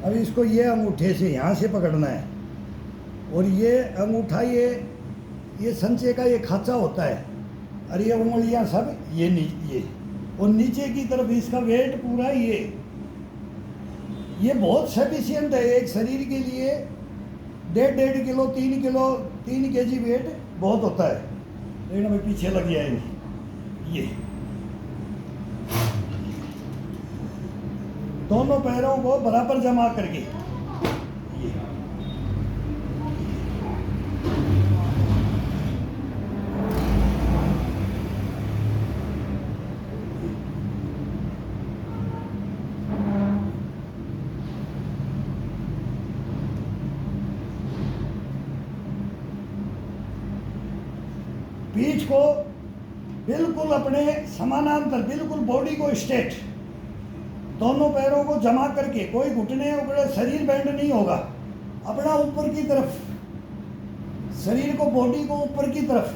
अब इसको ये अंगूठे से यहाँ से पकड़ना है, और ये अंगूठा ये संचे का ये खांचा होता है, और ये उंगलियाँ सब ये और नीचे की तरफ इसका वेट पूरा ये बहुत सफिशियंट है एक शरीर के लिए। 1.5 किलो 3 किलो 3 केजी वेट बहुत होता है। लेकिन हमें पीछे लग जाएंगे। ये दोनों पैरों को बराबर जमा करके ये पीठ को बिल्कुल अपने समानांतर, बिल्कुल बॉडी को स्ट्रेट, दोनों पैरों को जमा करके, कोई घुटने उगड़े शरीर बैंड नहीं होगा, अपना ऊपर की तरफ, शरीर को, बॉडी को ऊपर की तरफ।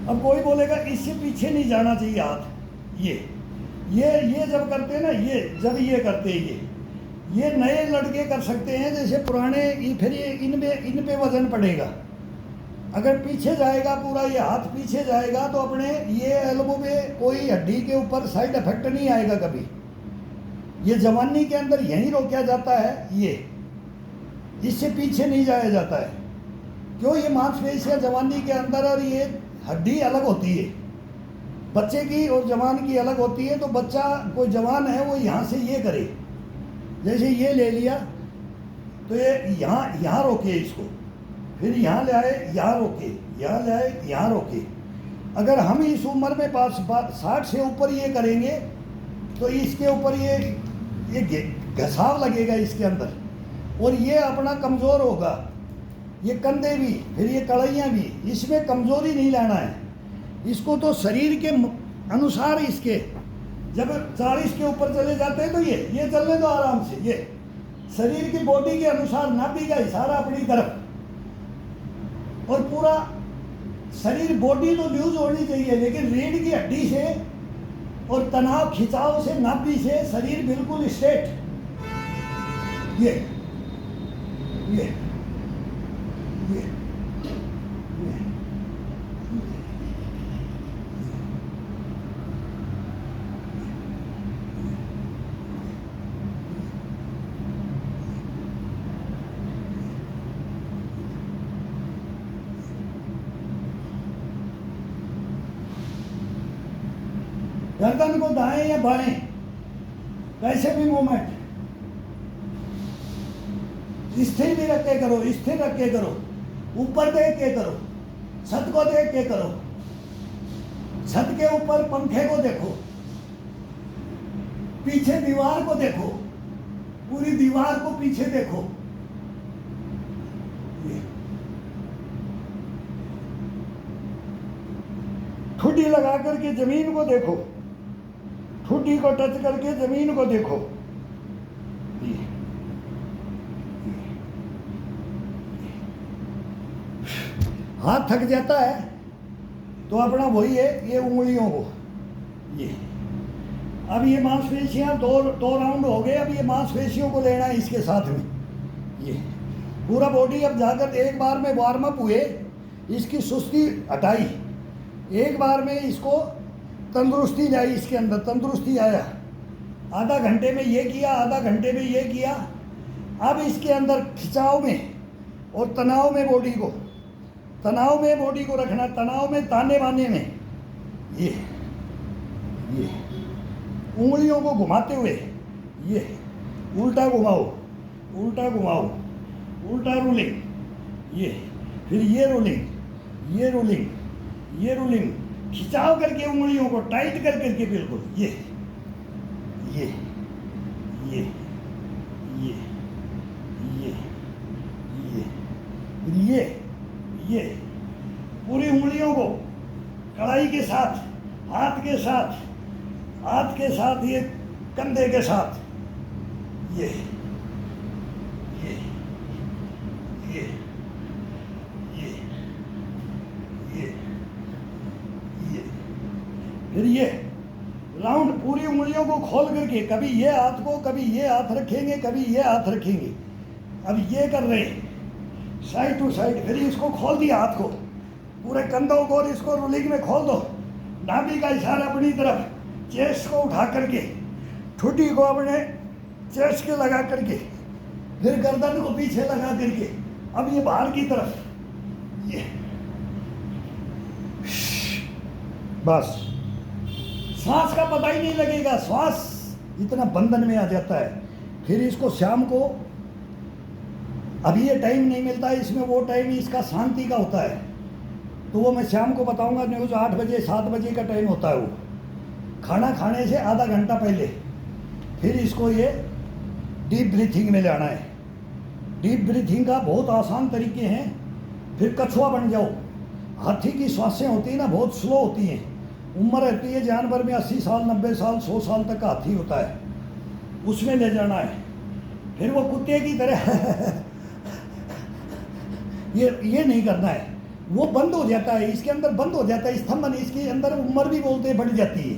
अब कोई बोलेगा इससे पीछे नहीं जाना चाहिए हाथ। ये जब करते हैं ना, जब ये करते हैं, ये नए लड़के कर सकते हैं, जैसे पुराने फिर ये इन पे वजन पड़ेगा। अगर पीछे जाएगा पूरा ये हाथ पीछे जाएगा तो अपने ये एल्बो पे कोई हड्डी के ऊपर साइड इफेक्ट नहीं आएगा कभी। ये जवानी के अंदर यहीं रोका जाता है, इससे पीछे नहीं जाया जाता है। क्यों? ये मांसपेशियां जवानी के अंदर, और ये हड्डी अलग होती है बच्चे की और जवान की अलग होती है। तो बच्चा कोई जवान है वो यहाँ से ये करे, जैसे ये ले लिया तो ये यहाँ रोके इसको, फिर यहाँ ले आए, यहाँ रोके, यहाँ ले आए, यहाँ रोके। अगर हम इस उम्र में 60 से ऊपर ये करेंगे तो इसके ऊपर ये घसाव लगेगा इसके अंदर, और ये अपना कमज़ोर होगा। ये कंधे भी, फिर ये कड़ैयाँ भी, इसमें कमज़ोरी नहीं लाना है इसको। तो शरीर के अनुसार इसके जब 40 के ऊपर चले जाते हैं तो ये चलने दो आराम से। ये शरीर की बॉडी के अनुसार नाभि का इशारा अपनी तरफ, और पूरा शरीर, बॉडी तो लूज होनी चाहिए, लेकिन रीढ़ की हड्डी से और तनाव खिंचाव से, नाभि से शरीर बिल्कुल स्ट्रेट। ये गर्दन को दाएं या बाएं, कैसे भी मूवमेंट, स्थिर भी रख के करो, स्थिर रख के करो, ऊपर देख के करो, छत को देख के करो, छत के ऊपर पंखे को देखो, पीछे दीवार को देखो, पूरी दीवार को पीछे देखो। ठुड्डी लगा करके जमीन को देखो, ठुड्डी को टच करके जमीन को देखो। हाथ थक जाता है तो अपना वही है, ये उंगलियों को अब ये मांसपेशियां दो राउंड हो गए। अब ये मांसपेशियों को लेना है इसके साथ में, ये पूरा बॉडी। अब जाकर एक बार में वार्म अप हुए, इसकी सुस्ती हटाई, एक बार में इसको तंदुरुस्ती लाई, इसके अंदर तंदुरुस्ती आया। आधा घंटे में ये किया, आधा घंटे में ये किया। अब इसके अंदर खिंचाव में और तनाव में बॉडी को, तनाव में बॉडी को रखना, तनाव में, ताने बाने में, ये उंगलियों को घुमाते हुए ये उल्टा घुमाओ, उल्टा घुमाओ, उल्टा रोलिंग, ये फिर ये रोलिंग, ये रोलिंग, ये रोलिंग, खिंचाव करके उंगलियों को टाइट कर करके बिल्कुल ये ये ये ये ये ये ये पूरी उंगलियों को कलाई के साथ, हाथ के साथ, हाथ के साथ, ये कंधे के साथ, ये ये ये ये ये ये फिर ये राउंड पूरी उंगलियों को खोल करके, कभी ये हाथ को, कभी ये हाथ रखेंगे, कभी ये हाथ रखेंगे। अब ये कर रहे हैं साइड टू साइड, फिर इसको खोल दिया हाथ को, पूरे कंधों को, और इसको रोलिंग में खोल दो। नाभि का इशारा अपनी तरफ, चेस्ट को उठा करके, ठुड्डी को अपने चेस्ट के लगा करके, फिर गर्दन को पीछे लगा करके, अब ये बाहर की तरफ, ये बस। सांस का पता ही नहीं लगेगा, श्वास इतना बंधन में आ जाता है। फिर इसको शाम को, अभी ये टाइम नहीं मिलता है इसमें, वो टाइम इसका शांति का होता है, तो वो मैं शाम को बताऊंगा। न्यूज़ 8 बजे 7 बजे का टाइम होता है, वो खाना खाने से आधा घंटा पहले। फिर इसको ये डीप ब्रीथिंग में लाना है। डीप ब्रीथिंग का बहुत आसान तरीके हैं। फिर कछुआ बन जाओ। हाथी की श्वासें होती है ना, बहुत स्लो होती हैं। उम्र रहती है जानवर में 80 साल 90 साल 100 साल तक का हाथी होता है, उसमें ले जाना है। फिर वो कुत्ते की तरह ये नहीं करना है, वो बंद हो जाता है, इसके अंदर बंद हो जाता है स्तंभन। इसके अंदर उम्र भी बोलते हैं बढ़ जाती है।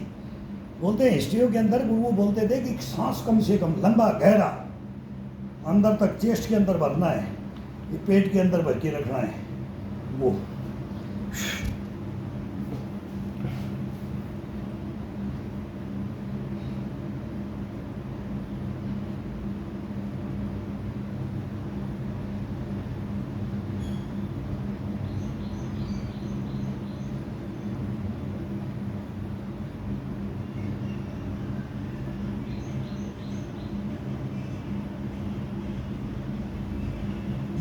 बोलते हैं हिस्ट्रियों के अंदर वो बोलते थे कि सांस कम से कम लंबा गहरा अंदर तक चेस्ट के अंदर भरना है, ये पेट के अंदर भर के रखना है। वो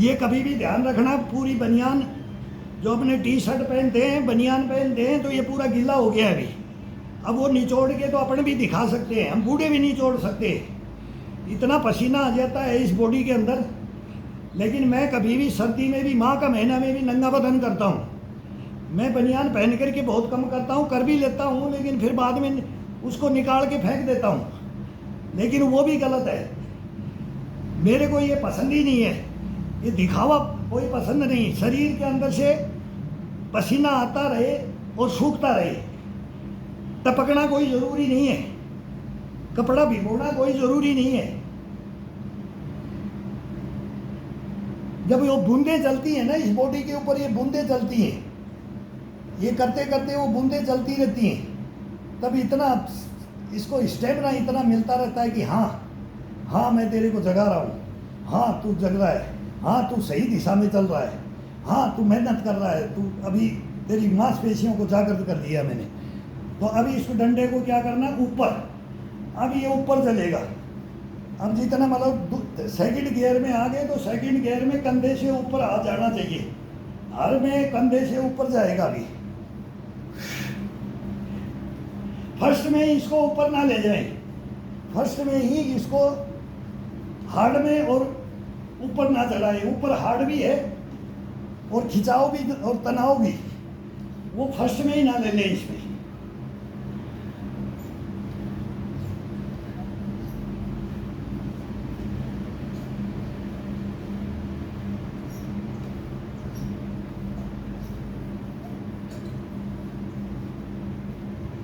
ये कभी भी ध्यान रखना, पूरी बनियान जो अपने टी शर्ट पहनते हैं, बनियान पहनते हैं, तो ये पूरा गीला हो गया है अभी। अब वो निचोड़ के तो अपन भी दिखा सकते हैं, हम बूढ़े भी निचोड़ सकते हैं, इतना पसीना आ जाता है इस बॉडी के अंदर। लेकिन मैं कभी भी सर्दी में भी, माह का महीना में भी नंगा बदन करता हूँ। मैं बनियान पहन करके बहुत कम करता हूँ, कर भी लेता हूँ, लेकिन फिर बाद में उसको निकाल के फेंक देता हूँ। लेकिन वो भी गलत है, मेरे को ये पसंद ही नहीं है। ये दिखावा कोई पसंद नहीं। शरीर के अंदर से पसीना आता रहे और सूखता रहे, टपकना कोई ज़रूरी नहीं है, कपड़ा भिगोना कोई ज़रूरी नहीं है। जब वो बूंदें चलती हैं ना इस बॉडी के ऊपर, ये बूंदें चलती हैं, ये करते करते वो बूंदें चलती रहती हैं, तब इतना इसको स्टेमिना इतना मिलता रहता है कि हाँ मैं तेरे को जगा रहा हूँ, हाँ तू जग रहा है, हाँ तू सही दिशा में चल रहा है, हाँ तू मेहनत कर रहा है, तू अभी तेरी मांसपेशियों को जागृत कर दिया मैंने। तो अभी इस डंडे को क्या करना, ऊपर, अब ये ऊपर चलेगा। अब जितना मतलब सेकंड गियर में आ गए, तो सेकंड गियर में कंधे से ऊपर आ जाना चाहिए, हर में कंधे से ऊपर जाएगा। अभी फर्स्ट में इसको ऊपर ना ले जाएं, फर्स्ट में ही इसको हार्ड में और ऊपर ना चलाए। ऊपर हार्ड भी है और खिंचाव भी और तनाव भी, वो फर्स्ट में ही ना ले लें इसमें।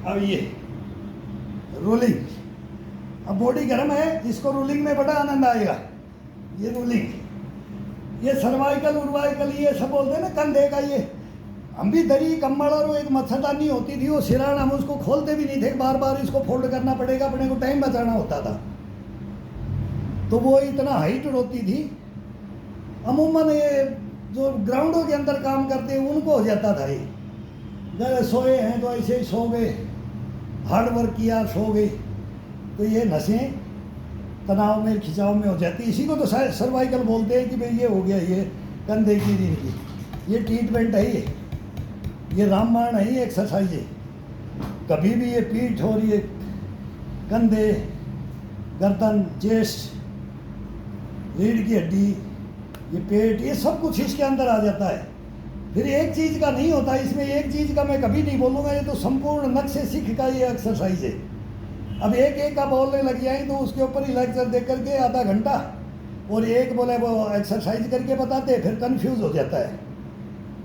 अब ये रोलिंग, अब बॉडी गर्म है, इसको रोलिंग में बड़ा आनंद आएगा। ये रोलिंग, ये सर्वाइकल उर्वाइकल ये सब बोलते हैं ना कंधे का, ये हम भी दरी कम्बल और वो एक मच्छरदानी होती थी, वो सिरान हम उसको खोलते भी नहीं थे, बार बार इसको फोल्ड करना पड़ेगा, अपने को टाइम बचाना होता था, तो वो इतना हाइट होती थी। अमूमन ये जो ग्राउंडों के अंदर काम करते हैं उनको हो जाता था, ये जब सोए हैं तो ऐसे ही सो गए, हार्ड वर्क किया सो गए, तो ये नसें तनाव में खिंचाव में हो जाती है। इसी को तो सर्वाइकल बोलते हैं कि भाई ये हो गया, ये कंधे की रीढ़ की, ये ट्रीटमेंट है, ये रामबाण है, ये एक्सरसाइज है। कभी भी ये पीठ और ये कंधे, गर्दन, चेस्ट, रीढ़ की हड्डी, ये पेट, ये सब कुछ इसके अंदर आ जाता है। फिर एक चीज़ का नहीं होता इसमें, एक चीज़ का मैं कभी नहीं बोलूँगा, ये तो संपूर्ण नक्शे सीख का ये एक्सरसाइज है। अब एक एक का बोलने लग जाए तो उसके ऊपर ही लेक्चर दे करके आधा घंटा, और एक बोले वो एक्सरसाइज करके बताते, फिर कंफ्यूज हो जाता है।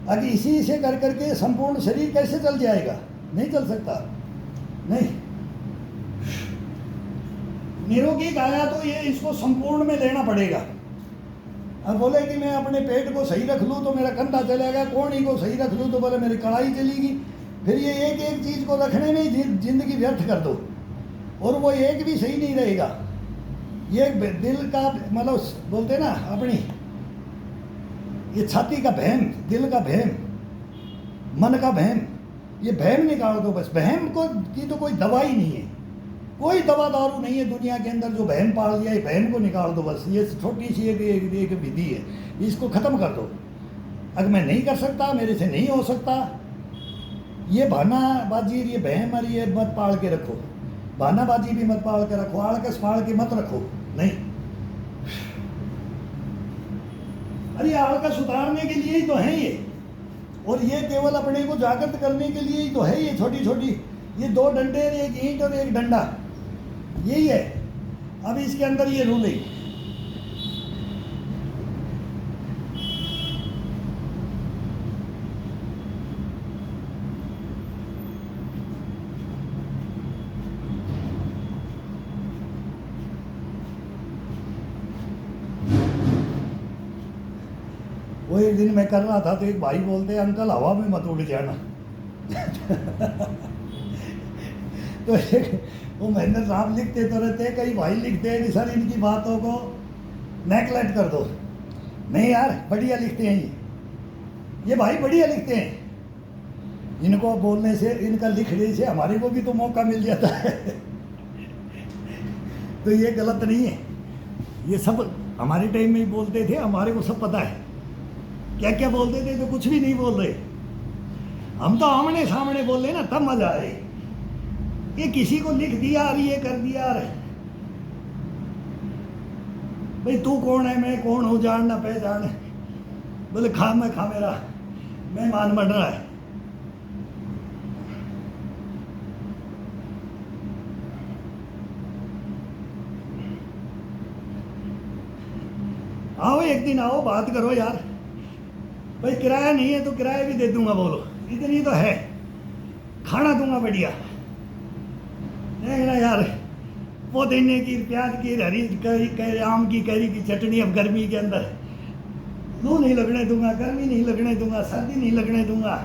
अगर इसी से कर करके संपूर्ण शरीर कैसे चल जाएगा, नहीं चल सकता, नहीं। निरोगी गाया तो ये इसको संपूर्ण में लेना पड़ेगा। अब बोले कि मैं अपने पेट को सही रख लूँ तो मेरा कंधा चलेगा, कोहनी को सही रख लूँ तो बोले मेरी कढ़ाई चलेगी। फिर ये एक एक चीज़ को रखने में ही जिंदगी व्यर्थ कर दो, और वो एक भी सही नहीं रहेगा। ये दिल का मतलब बोलते ना अपनी ये छाती का बहम, दिल का बहम, मन का बहम, ये बहम निकाल दो बस। बहम को की तो कोई दवा ही नहीं है, कोई दवा दारू नहीं है दुनिया के अंदर जो बहम पाल दिया। ये बहम को निकाल दो बस। ये छोटी सी एक विधि है, इसको ख़त्म कर दो। अगर मैं नहीं कर सकता, मेरे से नहीं हो सकता, ये बहानाबाजी, ये बहम और ये मत पाल के रखो। बहानाबाजी भी मत पाल के रखो, आड़कस पाल के मत रखो, नहीं। अरे आड़कस उतारने के लिए ही तो है ये, और ये केवल अपने को जागृत करने के लिए ही तो है। ये छोटी छोटी ये दो डंडे, एक ईंट और एक डंडा, यही है। अब इसके अंदर ये रूल है। वो एक दिन मैं कर रहा था तो एक भाई बोलते अंकल हवा में मत उड़ जाना। तो एक वो महेंद्र साहब लिखते तो रहते, कई भाई लिखते हैं कि सर इनकी बातों को नेगलेक्ट कर दो। नहीं यार, बढ़िया लिखते हैं ये भाई बढ़िया लिखते हैं। इनको बोलने से, इनका लिखने से हमारे को भी तो मौका मिल जाता है। तो ये गलत नहीं है, ये सब हमारे टाइम में ही बोलते थे, हमारे को सब पता है क्या क्या बोलते थे, तो कुछ भी नहीं बोल रहे। हम तो आमने सामने बोल रहे ना, तब मजा आए। ये किसी को लिख दिया और ये कर दिया, अरे भाई तू कौन है, मैं कौन हूँ, जान ना पहचान। बोले खा मैं खा, मेरा मेहमान बन रहा है। आओ एक दिन, आओ बात करो यार। भाई किराया नहीं है तो किराया भी दे दूंगा, बोलो इतनी तो है, खाना दूंगा बढ़िया। देखना यार, पुदीने की, प्याज की, हरी आम की, कैरी की चटनी। अब गर्मी के अंदर लू नहीं लगने दूंगा, गर्मी नहीं लगने दूंगा, सर्दी नहीं लगने दूंगा।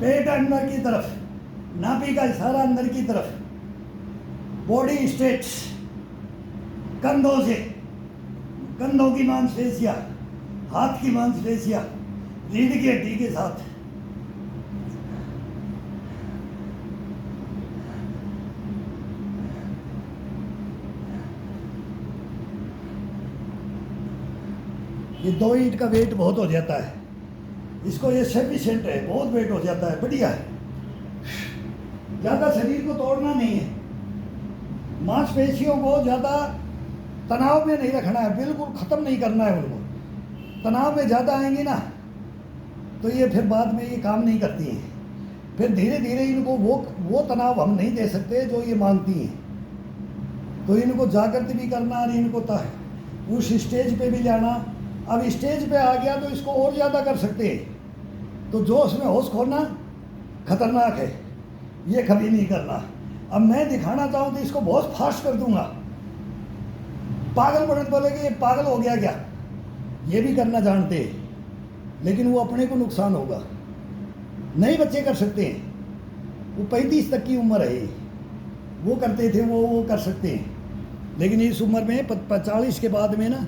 पेट अंदर की तरफ, नाभि का इशारा अंदर की तरफ, बॉडी स्ट्रेट्स, कंधों से, कंधों की मांसपेशियां, हाथ की मांसपेशियां, रीढ़ की हड्डी के साथ। ये 2 ईंट का वेट बहुत हो जाता है, इसको ये सफिशिएंट है, बहुत वेट हो जाता है, बढ़िया है। ज़्यादा शरीर को तोड़ना नहीं है, मांसपेशियों को ज़्यादा तनाव में नहीं रखना है, बिल्कुल ख़त्म नहीं करना है उनको। तनाव में ज़्यादा आएंगे ना तो ये फिर बाद में ये काम नहीं करती हैं। फिर धीरे धीरे इनको वो तनाव हम नहीं दे सकते जो ये मांगती हैं। तो इनको जागृत भी करना और इनको उस स्टेज पे भी जाना। अब स्टेज पे आ गया तो इसको और ज़्यादा कर सकते हैं। तो जोश में होश खोना खतरनाक है, ये कभी नहीं करना। अब मैं दिखाना चाहूँ तो इसको बहुत फास्ट कर दूंगा। पागल पड़त बोलेगे ये पागल हो गया क्या, ये भी करना जानते हैं, लेकिन वो अपने को नुकसान होगा। नए बच्चे कर सकते हैं, वो 35 तक की उम्र है, वो करते थे, वो कर सकते हैं। लेकिन इस उम्र में 40 के बाद में ना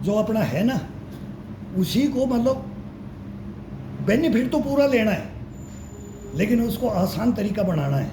जो अपना है ना, उसी को मतलब बेनिफिट तो पूरा लेना है, लेकिन उसको आसान तरीका बनाना है।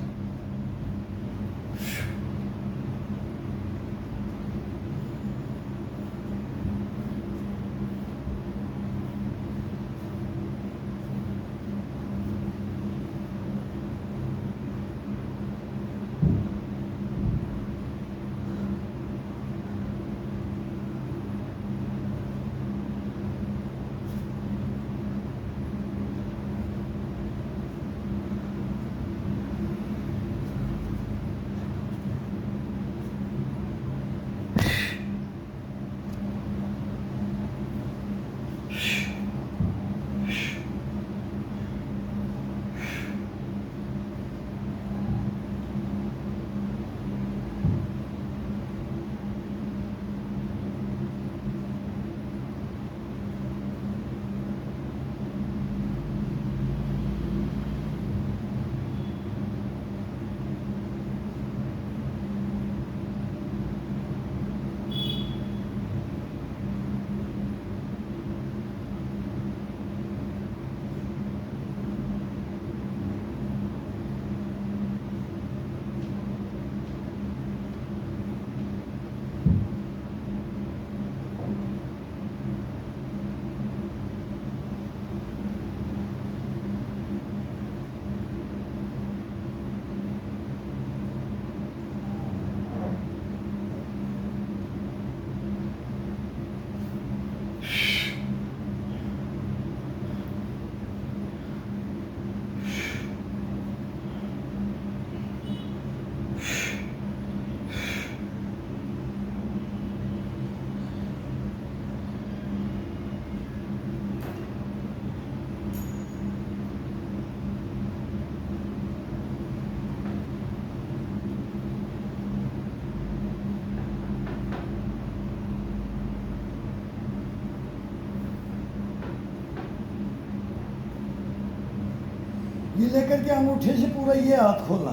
ये लेकर के अंगूठे से पूरा ये हाथ खोलना,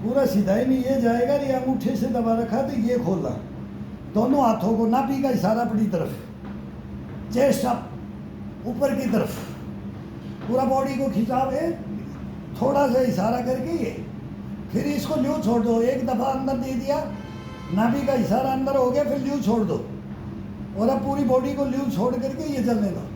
पूरा सीधा ही नहीं ये जाएगा, ये अंगूठे से दबा रखा तो ये खोलना, दोनों हाथों को नाभि का इशारा अपनी तरफ, चेस्ट अप ऊपर की तरफ, पूरा बॉडी को खिंचाव है, थोड़ा सा इशारा करके ये, फिर इसको ल्यू छोड़ दो, एक दफ़ा अंदर दे दिया, नाभि का इशारा अंदर हो गया, फिर ल्यू छोड़ दो, और अब पूरी बॉडी को ल्यू छोड़ करके ये चलने दो।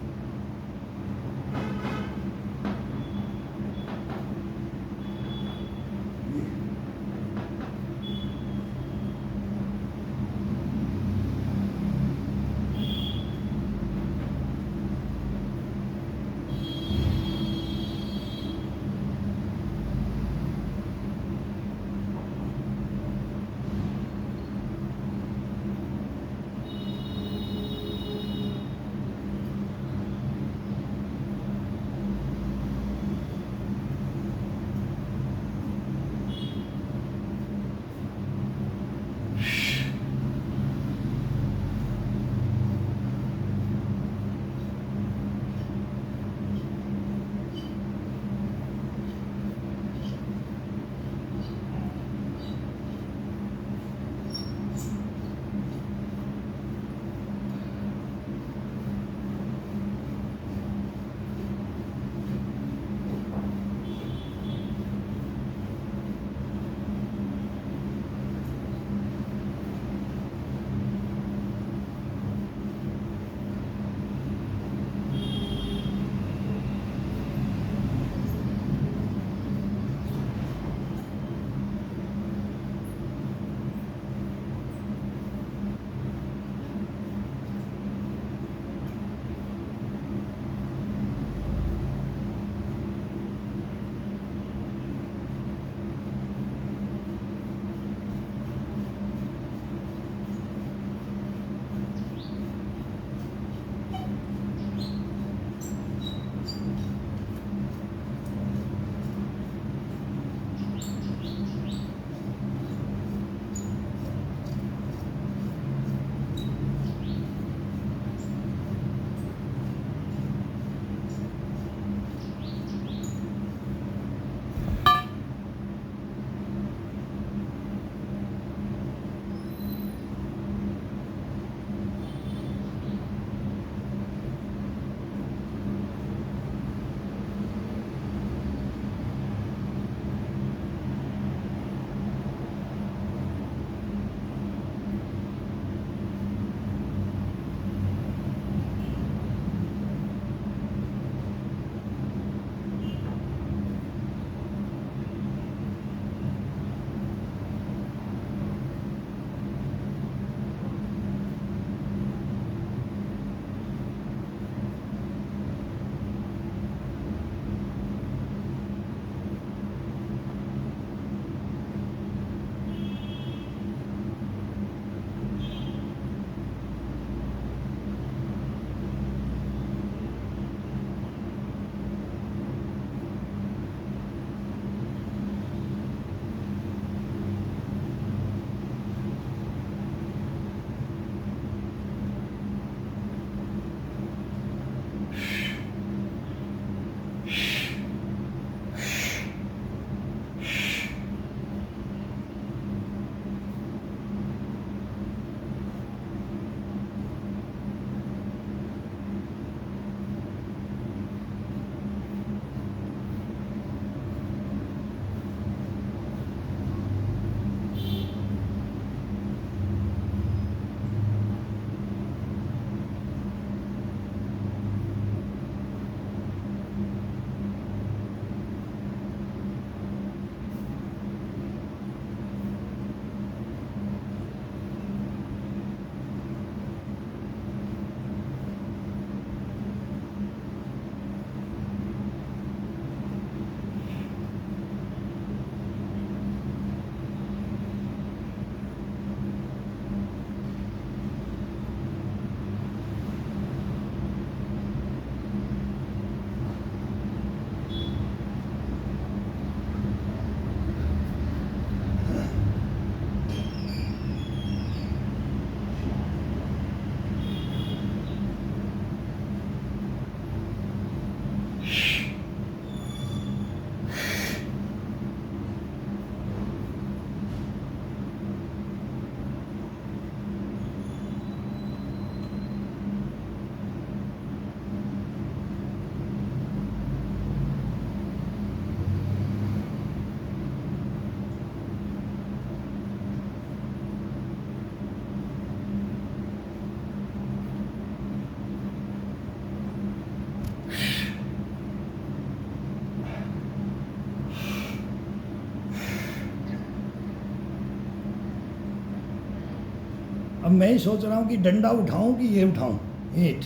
अब मैं ही सोच रहा हूँ कि डंडा उठाऊँ कि ये उठाऊँ, ईंट,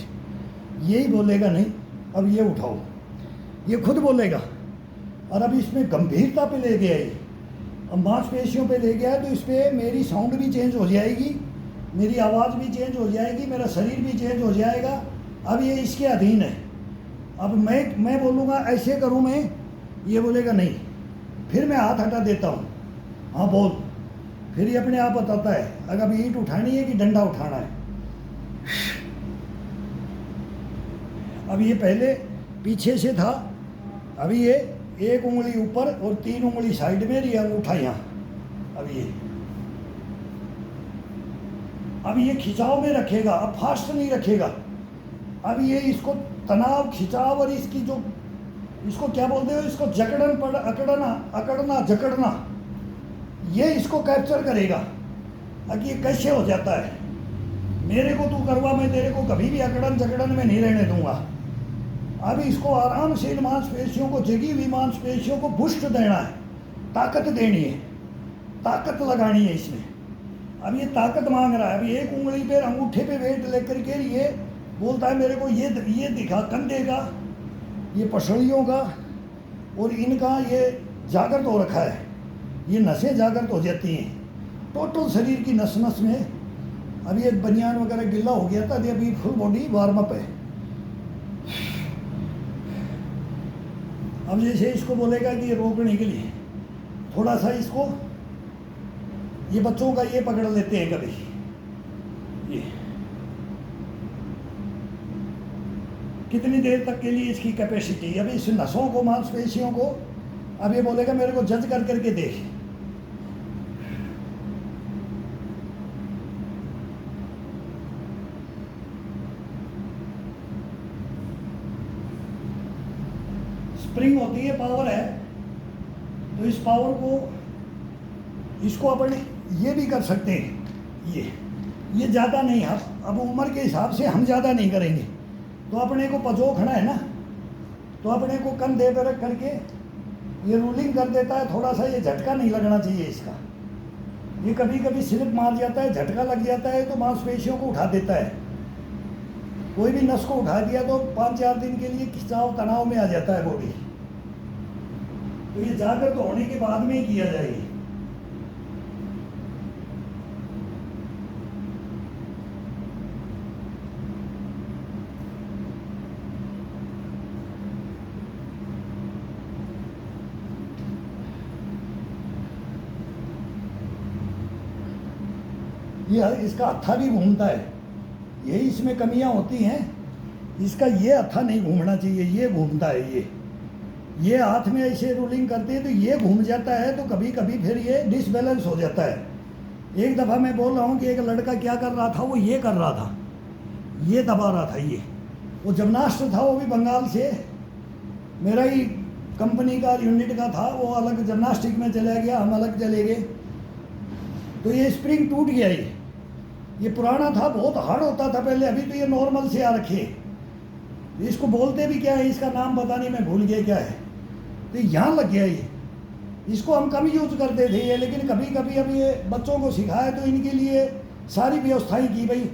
यही बोलेगा नहीं अब ये उठाओ, ये खुद बोलेगा। और अब इसमें गंभीरता पे ले गया ये, अब मांसपेशियों पे ले गया है, तो इस पर मेरी साउंड भी चेंज हो जाएगी, मेरी आवाज़ भी चेंज हो जाएगी, मेरा शरीर भी चेंज हो जाएगा। अब ये इसके अधीन है। अब मैं बोलूँगा ऐसे करूँ मैं, ये बोलेगा नहीं, फिर मैं हाथ हटा देता हूँ, हाँ बोल, फिर ये अपने आप बताता है अगर ईंट उठानी है कि डंडा उठाना है। अब ये पहले पीछे से था, अभी ये एक उंगली ऊपर और 3 उंगली साइड में, ये अंगूठा यहाँ। अब ये खिंचाव में रखेगा, अब फास्ट नहीं रखेगा। अब ये इसको तनाव, खिंचाव और इसकी जो, इसको क्या बोलते हो, इसको जकड़न पड़, अकड़ना जकड़ना, ये इसको कैप्चर करेगा। अब ये कैसे हो जाता है, मेरे को तू करवा, मैं तेरे को कभी भी अकड़न जकड़न में नहीं रहने दूंगा। अब इसको आराम से इन मांसपेशियों को, जगी हुई मांसपेशियों को बुस्ट देना है, ताकत देनी है, ताकत लगानी है इसमें। अब ये ताकत मांग रहा है। अब एक उंगली पे, अंगूठे पे वेट लेकर के ये बोलता है मेरे को ये दिखा, कंधे का, ये पसलियों का और इनका ये जागृत हो रखा है, ये नसें जागृत हो जाती हैं टोटल शरीर की नस नस में। अब ये बनियान वगैरह गिल्ला हो गया था, अभी फुल बॉडी वार्म अप है। अब जैसे इसको बोलेगा कि ये रोकने के लिए थोड़ा सा इसको, ये बच्चों का ये पकड़ लेते हैं कभी, ये कितनी देर तक के लिए इसकी कैपेसिटी। अब इस नसों को, मांसपेशियों को, अब ये बोलेगा मेरे को जज कर करके देख। स्प्रिंग होती है, पावर है, तो इस पावर को, इसको अपन ये भी कर सकते हैं। ये ज़्यादा नहीं, अब उम्र के हिसाब से हम ज़्यादा नहीं करेंगे। तो अपने को पजो खड़ा है ना, तो अपने को कंधे पर रख करके ये रूलिंग कर देता है। थोड़ा सा ये झटका नहीं लगना चाहिए इसका, ये कभी कभी स्लिप मार जाता है, झटका लग जाता है तो मांसपेशियों को उठा देता है। कोई भी नस को उठा दिया तो 5-4 दिन के लिए खिंचाव, तनाव में आ जाता है बॉडी। तो ये जागृत होने के बाद में ही किया जाएगी। ये इसका हत्था भी घूमता है, यही इसमें कमियां होती हैं। इसका ये हत्था नहीं घूमना चाहिए, ये घूमता है। ये हाथ में ऐसे रूलिंग करते हैं तो ये घूम जाता है, तो कभी कभी फिर ये डिसबैलेंस हो जाता है। एक दफ़ा मैं बोल रहा हूँ कि एक लड़का क्या कर रहा था, वो ये कर रहा था, ये दबा रहा था। ये वो जिम्नास्ट था, वो भी बंगाल से, मेरा ही कंपनी का यूनिट का था। वो अलग जिम्नास्टिक में चला गया, हम अलग चले गए, तो ये स्प्रिंग टूट गया। ये पुराना था, बहुत हार्ड होता था पहले, अभी तो ये नॉर्मल से आ रखे। इसको बोलते भी क्या है, इसका नाम पता नहीं, मैं भूल गया क्या है। तो यहाँ लग गया ये, इसको हम कम यूज करते थे ये, लेकिन कभी कभी अब ये बच्चों को सिखाया तो इनके लिए सारी व्यवस्थाएं की, भाई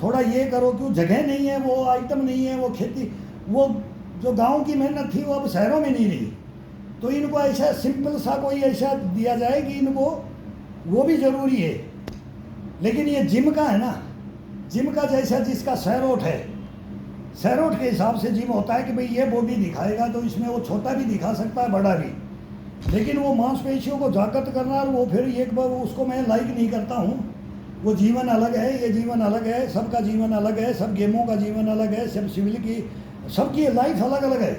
थोड़ा ये करो, क्यों जगह नहीं है, वो आइटम नहीं है, वो खेती, वो जो गांव की मेहनत थी वो अब शहरों में नहीं रही। तो इनको ऐसा सिंपल सा कोई ऐसा दिया जाए कि इनको वो भी ज़रूरी है। लेकिन ये जिम का है ना, जिम का जैसा जिसका सैरोट है, सैरोट के हिसाब से जिम होता है कि भाई ये बॉडी दिखाएगा तो इसमें वो छोटा भी दिखा सकता है, बड़ा भी। लेकिन वो मांसपेशियों को जागृत करना, वो फिर एक बार उसको मैं लाइक नहीं करता हूँ। वो जीवन अलग है, ये जीवन अलग है, सबका जीवन अलग है, सब गेमों का जीवन अलग है, सब सिविल की, सबकी लाइफ अलग अलग है।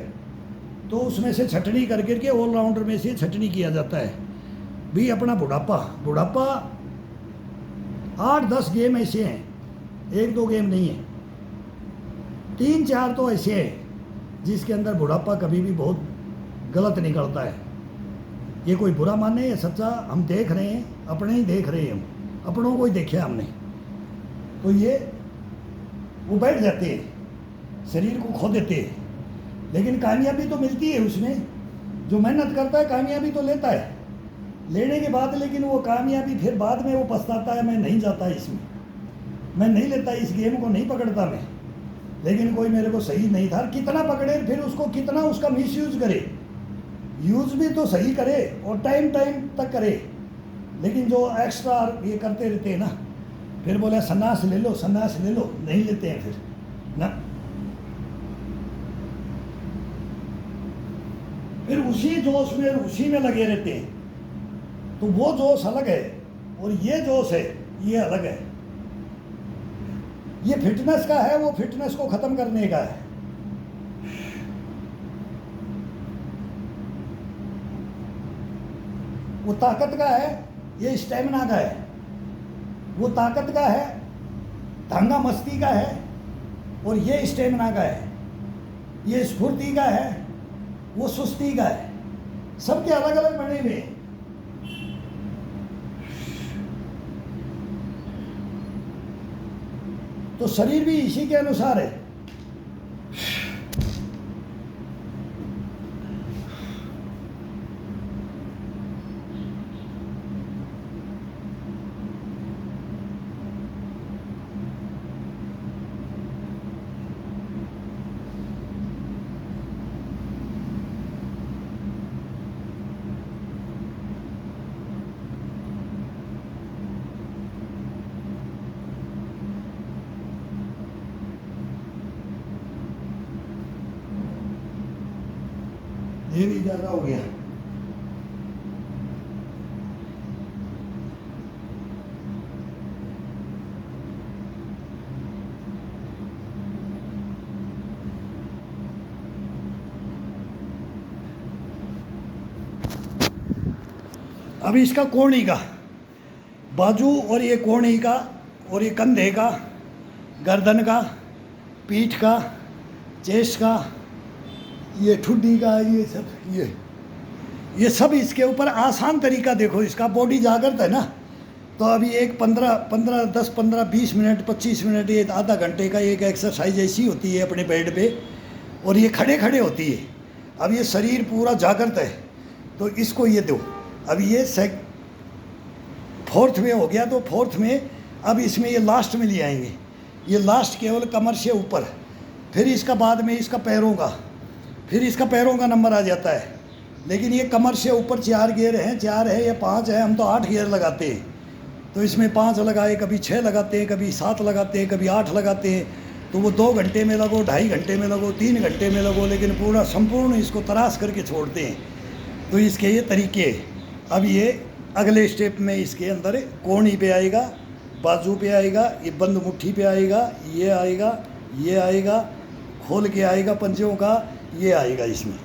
तो उसमें से छटनी कर करके ऑलराउंडर में से छटनी किया जाता है। भी अपना बुढ़ापा 8-10 गेम ऐसे हैं, 1-2 गेम नहीं है, 3-4 तो ऐसे हैं जिसके अंदर बुढ़ापा कभी भी बहुत गलत निकलता है। ये कोई बुरा माने या सच्चा, हम देख रहे हैं, अपने ही देख रहे हैं, हम अपनों को ही देखा हमने। तो ये वो बैठ जाते हैं, शरीर को खो देते हैं, लेकिन कामयाबी तो मिलती है उसमें। जो मेहनत करता है कामयाबी तो लेता है, लेने के बाद लेकिन वो कामयाबी फिर बाद में वो पछताता है, मैं नहीं जाता इसमें। मैं नहीं लेता, इस गेम को नहीं पकड़ता मैं, लेकिन कोई मेरे को सही नहीं था। कितना पकड़े फिर उसको, कितना उसका मिसयूज करे, यूज़ भी तो सही करे और टाइम टाइम तक करे। लेकिन जो एक्स्ट्रा ये करते रहते हैं ना, फिर बोले सन्यास ले लो, सन्यास ले लो, नहीं लेते हैं फिर ना। फिर उसी जोश में उसी में लगे रहते हैं। तो वो जोश अलग है और ये जोश है ये अलग है। ये फिटनेस का है, वो फिटनेस को ख़त्म करने का है। वो ताकत का है, ये स्टेमिना का है। वो ताकत का है, दंगा मस्ती का है, और ये स्टेमिना का है। ये स्फूर्ति का है, वो सुस्ती का है। सबके अलग अलग बने हुए हैं। तो शरीर भी इसी के अनुसार है। ये भी ज़्यादा हो गया। अब इसका कोहनी का बाजू, और ये कोहनी का, और ये कंधे का, गर्दन का, पीठ का, चेस्ट का, ये ठुड्डी का, ये सब ये सब इसके ऊपर आसान तरीका देखो। इसका बॉडी जागृत है ना, तो अभी एक 10-15-20 मिनट 25 मिनट, ये आधा घंटे का एक एक्सरसाइज ऐसी होती है अपने बेड पे, और ये खड़े खड़े होती है। अब ये शरीर पूरा जागृत है, तो इसको ये दो। अब ये फोर्थ में हो गया, तो फोर्थ में अब इसमें ये लास्ट में ले आएंगे। ये लास्ट केवल कमर से ऊपर, फिर इसका बाद में इसका पैरों का, फिर इसका पैरों का नंबर आ जाता है। लेकिन ये कमर से ऊपर 4 गियर हैं, 4 है या 5 है, हम तो 8 गियर लगाते हैं। तो इसमें 5 लगाए, कभी 6 लगाते हैं, कभी 7 लगाते हैं, कभी 8 लगाते हैं। तो वो 2 घंटे में लगो, 2.5 घंटे में लगो, 3 घंटे में लगो, लेकिन पूरा संपूर्ण इसको तराश करके छोड़ते हैं। तो इसके ये तरीके। अब ये अगले स्टेप में इसके अंदर कोहनी पे आएगा, बाजू पे आएगा, ये बंद मुट्ठी पे आएगा, ये आएगा, ये आएगा, खोल के आएगा पंजों का, ये आएगा इसमें।